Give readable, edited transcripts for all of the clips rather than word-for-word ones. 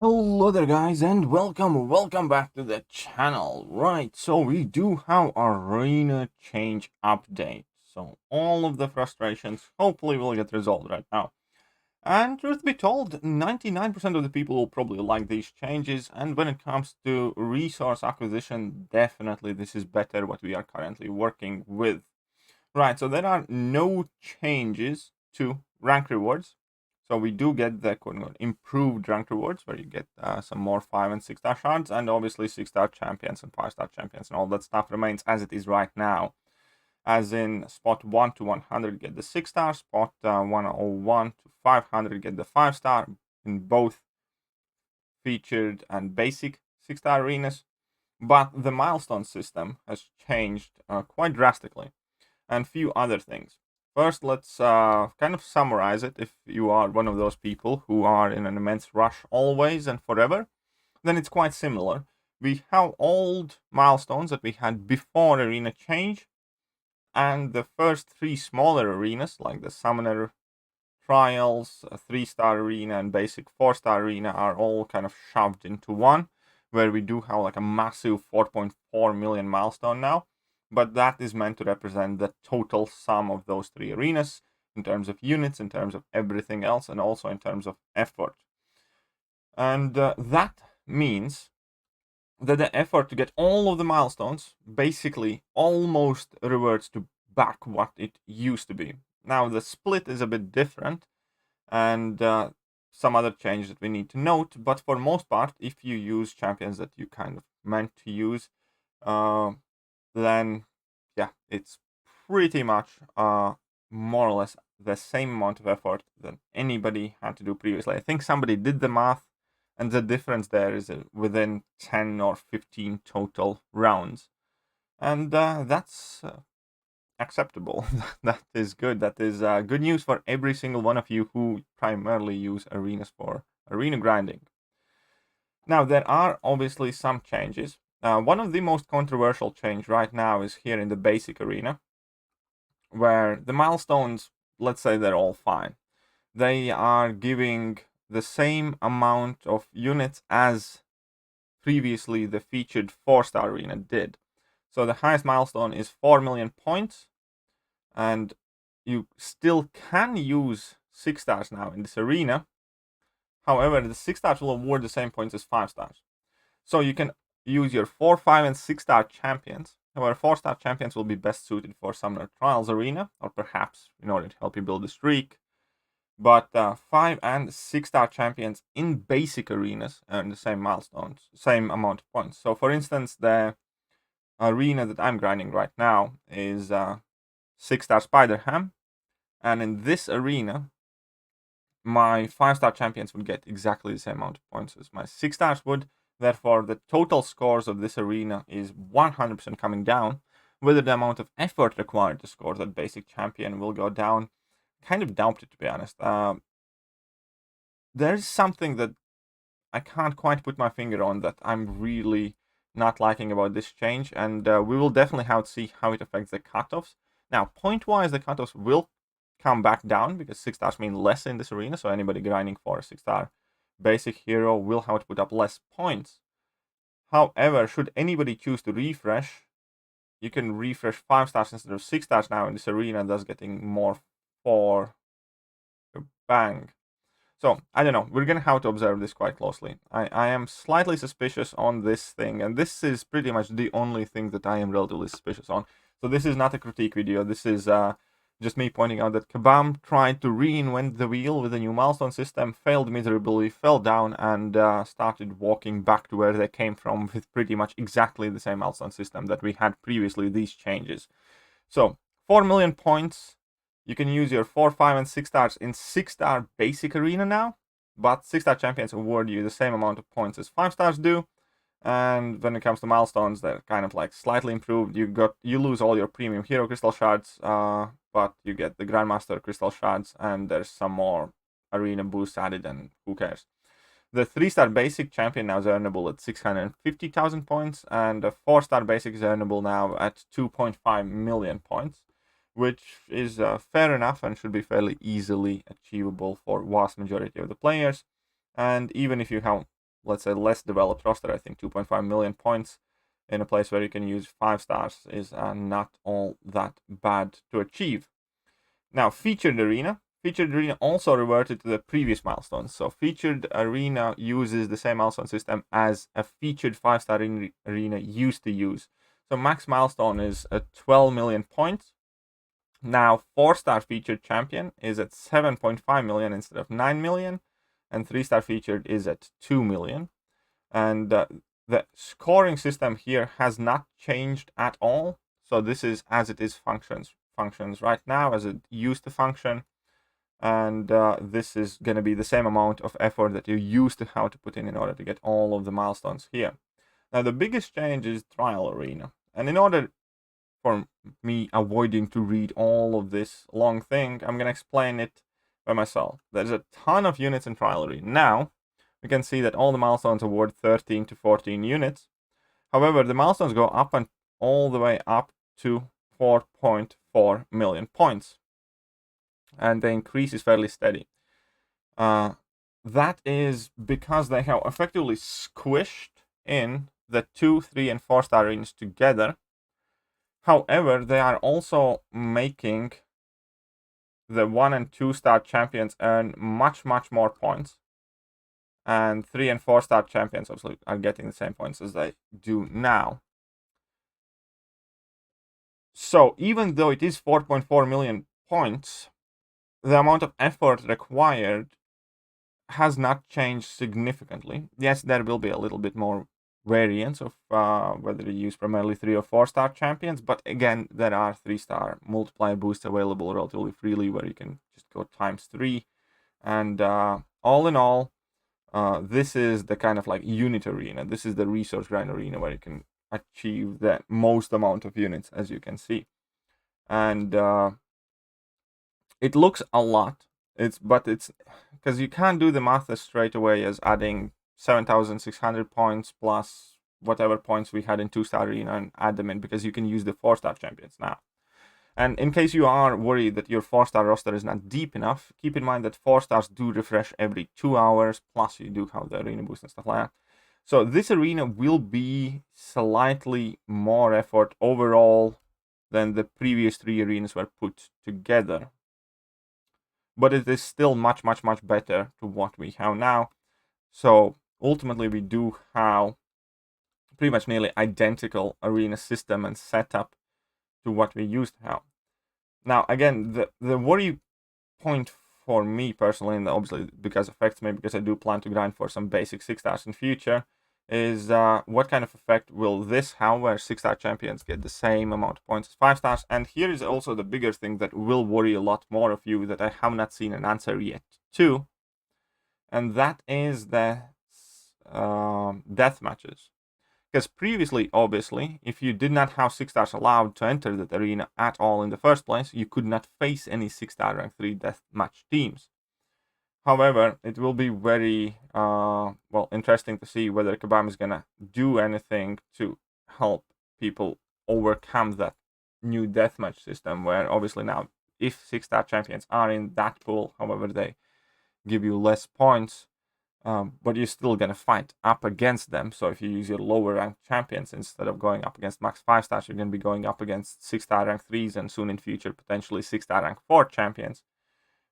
Hello there guys and welcome back to the channel. Right, so we do have arena change update. So all of the frustrations hopefully will get resolved right now. And truth be told, 99% of the people will probably like these changes, and when it comes to resource acquisition, definitely this is better what we are currently working with. Right, so there are no changes to rank rewards. So we do get the quote-unquote improved rank rewards, where you get some more 5 and 6-star shards, and obviously 6-star champions and 5-star champions, and all that stuff remains as it is right now. As in spot 1 to 100 get the 6-star, spot 101 to 500 get the 5-star in both featured and basic 6-star arenas. But the milestone system has changed quite drastically, and few other things. First, let's kind of summarize it. If you are one of those people who are in an immense rush always and forever, then it's quite similar. We have old milestones that we had before arena change, and the first 3 smaller arenas, like the Summoner Trials, a 3-star arena, and basic 4-star arena, are all kind of shoved into one, where we do have like a massive 4.4 million milestone now. But that is meant to represent the total sum of those 3 arenas in terms of units, in terms of everything else, and also in terms of effort. And that means that the effort to get all of the milestones basically almost reverts to back what it used to be. Now the split is a bit different, and some other changes that we need to note, but for most part, if you use champions that you kind of meant to use, then yeah, it's pretty much more or less the same amount of effort that anybody had to do previously. I think somebody did the math, and the difference there is within 10 or 15 total rounds, and that's acceptable. That is good. That is good news for every single one of you who primarily use arenas for arena grinding. Now, there are obviously some changes. One of the most controversial change right now is here in the basic arena, where the milestones, let's say they're all fine. They are giving the same amount of units as previously the featured 4-star arena did. So the highest milestone is 4 million points, and you still can use 6-stars now in this arena. However, the 6-stars will award the same points as 5-stars. So you can use your 4, 5, and 6-star champions. However, 4-star champions will be best suited for Summoner Trials Arena, or perhaps in order to help you build a streak. But 5 and 6-star champions in basic arenas earn the same milestones, same amount of points. So for instance, the arena that I'm grinding right now is 6-star Spider-Ham, and in this arena, my 5-star champions would get exactly the same amount of points as my 6-stars would. Therefore, the total scores of this arena is 100% coming down. Whether the amount of effort required to score that basic champion will go down, kind of doubt it, to be honest. There's something that I can't quite put my finger on that I'm really not liking about this change, and we will definitely have to see how it affects the cutoffs. Now, point-wise, the cutoffs will come back down because 6-stars mean less in this arena, so anybody grinding for a 6-star basic hero will have to put up less points. However, should anybody choose to refresh, you can refresh 5-stars instead of 6-stars now in this arena, thus getting more for your bang. So, I don't know, we're gonna have to observe this quite closely. I am slightly suspicious on this thing, and this is pretty much the only thing that I am relatively suspicious on. So this is not a critique video, this is just me pointing out that Kabam tried to reinvent the wheel with a new milestone system, failed miserably, fell down, and started walking back to where they came from with pretty much exactly the same milestone system that we had previously, these changes. So, 4 million points. You can use your 4, 5, and 6-stars in 6-star basic arena now, but 6-star champions award you the same amount of points as 5-stars do. And when it comes to milestones, they're kind of like slightly improved. You lose all your premium hero crystal shards, but you get the Grandmaster crystal shards, and there's some more arena boosts added, and who cares. The 3-star basic champion now is earnable at 650,000 points, and the 4-star basic is earnable now at 2.5 million points, which is fair enough and should be fairly easily achievable for vast majority of the players. And even if you have let's say, less developed roster. I think 2.5 million points in a place where you can use 5 stars is not all that bad to achieve. Now, Featured Arena. Featured Arena also reverted to the previous milestones. So Featured Arena uses the same milestone system as a Featured 5-star arena used to use. So max milestone is at 12 million points. Now, 4-star Featured Champion is at 7.5 million instead of 9 million. And 3-star Featured is at 2 million. And the scoring system here has not changed at all. So this is as it is functions right now as it used to function. And this is going to be the same amount of effort that you used to have to put in order to get all of the milestones here. Now, the biggest change is Trial Arena. And in order for me avoiding to read all of this long thing, I'm going to explain it by myself. There's a ton of units in Trial Arena. Now, we can see that all the milestones award 13 to 14 units. However, the milestones go up and all the way up to 4.4 million points. And the increase is fairly steady. That is because they have effectively squished in the 2, 3, and 4-star arenas together. However, they are also making the 1 and 2-star champions earn much more points. And 3 and 4-star champions obviously are getting the same points as they do now. So even though it is 4.4 million points, the amount of effort required has not changed significantly. Yes, there will be a little bit more variance of whether you use primarily 3 or 4-star champions, but again, there are 3-star multiplier boosts available relatively freely where you can just go ×3. And all in all, this is the kind of like unit arena. This is the resource grind arena where you can achieve the most amount of units, as you can see. And it looks a lot. But it's because you can't do the math straight away as adding 7,600 points plus whatever points we had in 2-star arena and add them in, because you can use the 4-star champions now. And in case you are worried that your 4-star roster is not deep enough, keep in mind that 4-stars do refresh every 2 hours, plus you do have the arena boost and stuff like that. So this arena will be slightly more effort overall than the previous 3 arenas were put together. But it is still much better to what we have now. So ultimately we do have pretty much nearly identical arena system and setup to what we used to have. Now again, the worry point for me personally, and obviously because it affects me because I do plan to grind for some basic 6-stars in future, is what kind of effect will this have where 6-star champions get the same amount of points as 5-stars. And here is also the bigger thing that will worry a lot more of you that I have not seen an answer yet to, and that is the death matches. Because previously, obviously, if you did not have 6-stars allowed to enter that arena at all in the first place, you could not face any 6-star rank 3 deathmatch teams. However, it will be very interesting to see whether Kabam is gonna do anything to help people overcome that new deathmatch system, where obviously now, if 6-star champions are in that pool, however, they give you less points, but you're still gonna fight up against them. So if you use your lower ranked champions instead of going up against max 5-stars, you're gonna be going up against 6-star rank 3s and soon in future potentially 6-star rank 4 champions,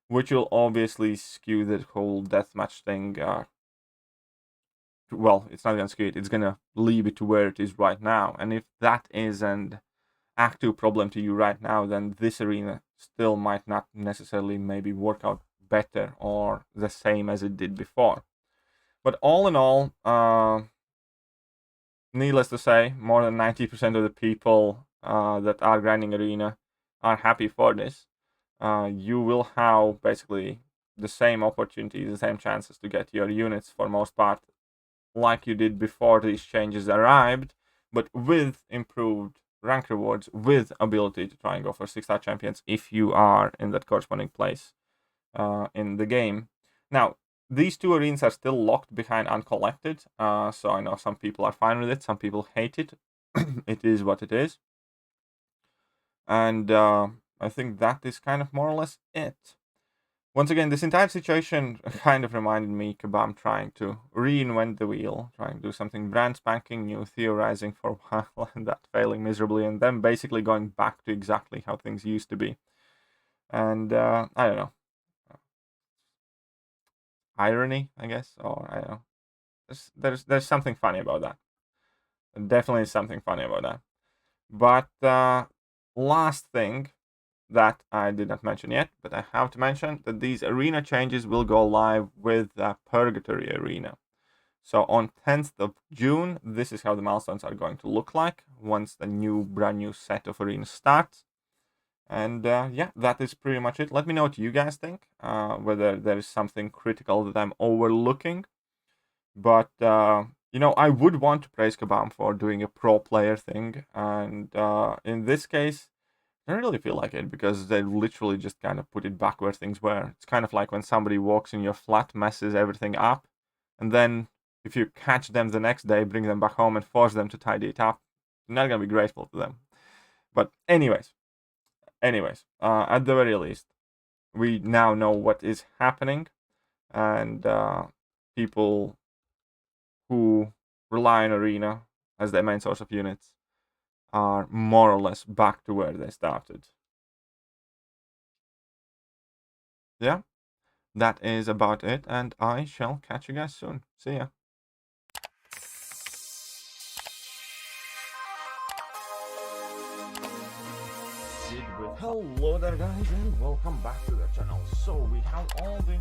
which will obviously skew the whole deathmatch thing. Well, it's not gonna skew it; it's gonna leave it to where it is right now. And if that is an active problem to you right now, then this arena still might not necessarily maybe work out better or the same as it did before. But all in all, needless to say, more than 90% of the people that are grinding arena are happy for this. You will have basically the same opportunities, the same chances to get your units for most part, like you did before these changes arrived, but with improved rank rewards, with ability to try and go for 6-star champions if you are in that corresponding place in the game. Now, these 2 arenas are still locked behind uncollected, so I know some people are fine with it, some people hate it. It is what it is. And I think that is kind of more or less it. once again, this entire situation kind of reminded me Kabam trying to reinvent the wheel, trying to do something brand spanking new, theorizing for a while, and that failing miserably, and then basically going back to exactly how things used to be. And I don't know, irony, I guess, or I don't know. There's something funny about that. Definitely something funny about that. But last thing that I did not mention yet, but I have to mention that these arena changes will go live with Purgatory Arena. So on 10th of June, this is how the milestones are going to look like once the brand new set of arenas starts. And yeah, that is pretty much it. Let me know what you guys think, whether there is something critical that I'm overlooking. But you know, I would want to praise Kabam for doing a pro player thing, and in this case, I don't really feel like it because they literally just kind of put it back where things were. It's kind of like when somebody walks in your flat, messes everything up, and then if you catch them the next day, bring them back home and force them to tidy it up, you're not gonna be grateful to them. But anyways, at the very least, we now know what is happening, and people who rely on Arena as their main source of units are more or less back to where they started. Yeah, that is about it, and I shall catch you guys soon. See ya. Hello there guys and welcome back to the channel. So we have all the